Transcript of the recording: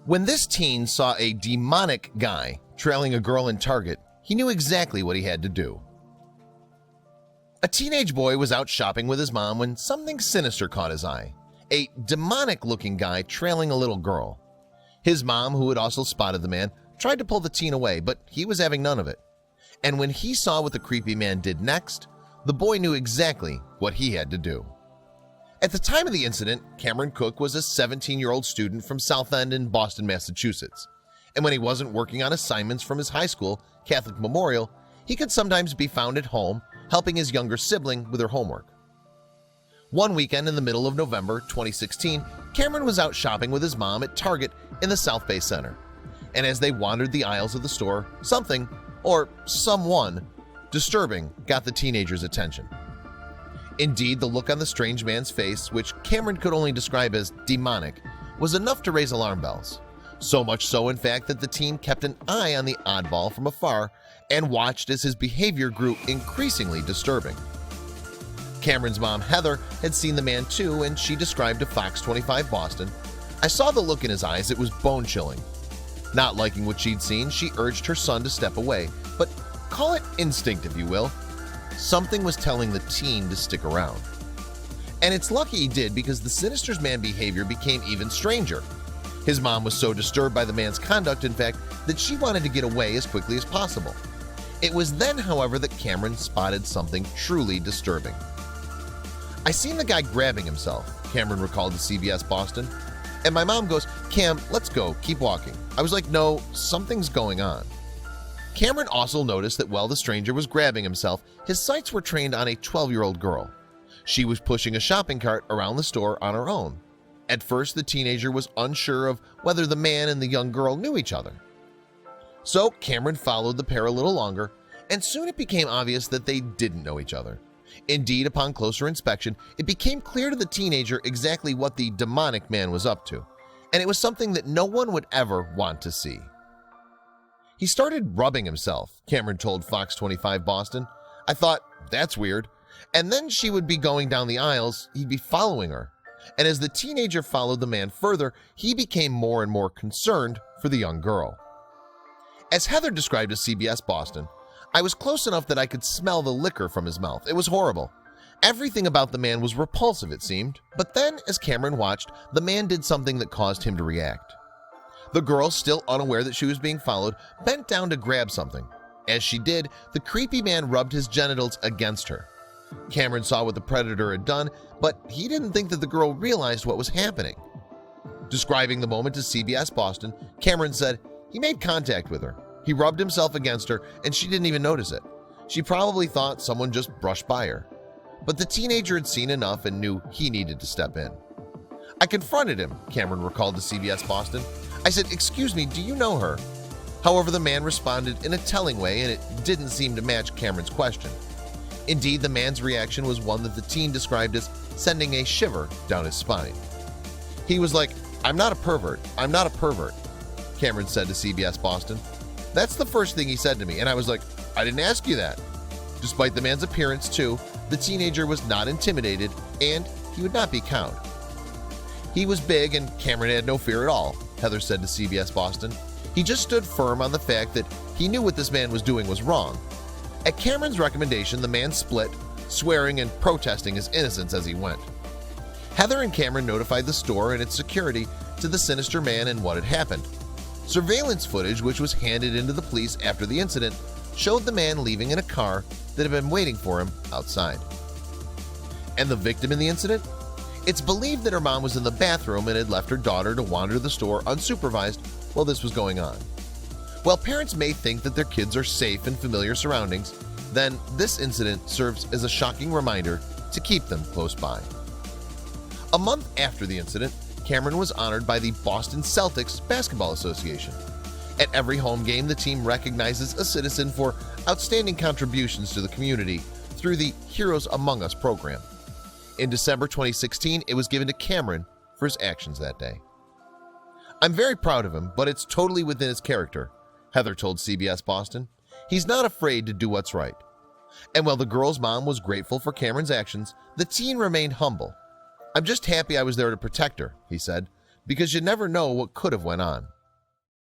When this teen saw a demonic guy trailing a girl in Target, he knew exactly what he had to do. A teenage boy was out shopping with his mom when something sinister caught his eye. A demonic-looking guy trailing a little girl. His mom, who had also spotted the man, tried to pull the teen away, but he was having none of it. And when he saw what the creepy man did next, the boy knew exactly what he had to do. At the time of the incident, Cameron Cook was a 17-year-old student from South End in Boston, Massachusetts. And when he wasn't working on assignments from his high school, Catholic Memorial, he could sometimes be found at home helping his younger sibling with her homework. One weekend in the middle of November 2016, Cameron was out shopping with his mom at Target in the South Bay Center. And as they wandered the aisles of the store, something, or someone, disturbing got the teenager's attention. Indeed, the look on the strange man's face, which Cameron could only describe as demonic, was enough to raise alarm bells. So much so, in fact, that the teen kept an eye on the oddball from afar and watched as his behavior grew increasingly disturbing. Cameron's mom, Heather, had seen the man too, and she described to Fox 25 Boston, "I saw the look in his eyes, it was bone-chilling." Not liking what she'd seen, she urged her son to step away, but call it instinct if you will. Something was telling the teen to stick around. And it's lucky he did, because the sinister man's behavior became even stranger. His mom was so disturbed by the man's conduct, in fact, that she wanted to get away as quickly as possible. It was then, however, that Cameron spotted something truly disturbing. "I seen the guy grabbing himself," Cameron recalled to CBS Boston, "and my mom goes, 'Cam, let's go, keep walking.' I was like, 'No, something's going on.'" Cameron also noticed that while the stranger was grabbing himself, his sights were trained on a 12-year-old girl. She was pushing a shopping cart around the store on her own. At first, the teenager was unsure of whether the man and the young girl knew each other. So Cameron followed the pair a little longer, and soon it became obvious that they didn't know each other. Indeed, upon closer inspection, it became clear to the teenager exactly what the demonic man was up to, and it was something that no one would ever want to see. "He started rubbing himself," Cameron told Fox 25 Boston. "I thought, that's weird. And then she would be going down the aisles, he'd be following her. And as the teenager followed the man further, he became more and more concerned for the young girl." As Heather described to CBS Boston, "I was close enough that I could smell the liquor from his mouth. It was horrible. Everything about the man was repulsive, it seemed. But then, as Cameron watched, the man did something that caused him to react. The girl, still unaware that she was being followed, bent down to grab something. As she did, the creepy man rubbed his genitals against her. Cameron saw what the predator had done, but he didn't think that the girl realized what was happening." Describing the moment to CBS Boston, Cameron said, "He made contact with her. He rubbed himself against her, and she didn't even notice it. She probably thought someone just brushed by her. But the teenager had seen enough and knew he needed to step in. I confronted him," Cameron recalled to CBS Boston. "I said, 'Excuse me, do you know her?' However, the man responded in a telling way, and it didn't seem to match Cameron's question. Indeed, the man's reaction was one that the teen described as sending a shiver down his spine. He was like, 'I'm not a pervert. I'm not a pervert,' Cameron said to CBS Boston. 'That's the first thing he said to me, and I was like, I didn't ask you that.' Despite the man's appearance, too, the teenager was not intimidated, and he would not be cowed. He was big, and Cameron had no fear at all," Heather said to CBS Boston. "He just stood firm on the fact that he knew what this man was doing was wrong. At Cameron's recommendation, the man split, swearing and protesting his innocence as he went." Heather and Cameron notified the store and its security to the sinister man and what had happened. Surveillance footage, which was handed into the police after the incident, showed the man leaving in a car that had been waiting for him outside. And the victim in the incident? It's believed that her mom was in the bathroom and had left her daughter to wander the store unsupervised while this was going on. While parents may think that their kids are safe in familiar surroundings, then this incident serves as a shocking reminder to keep them close by. A month after the incident, Cameron was honored by the Boston Celtics Basketball Association. At every home game, the team recognizes a citizen for outstanding contributions to the community through the Heroes Among Us program. In December 2016, it was given to Cameron for his actions that day. "I'm very proud of him, but it's totally within his character," Heather told CBS Boston. "He's not afraid to do what's right." And while the girl's mom was grateful for Cameron's actions, the teen remained humble. "I'm just happy I was there to protect her," he said, "because you never know what could have went on."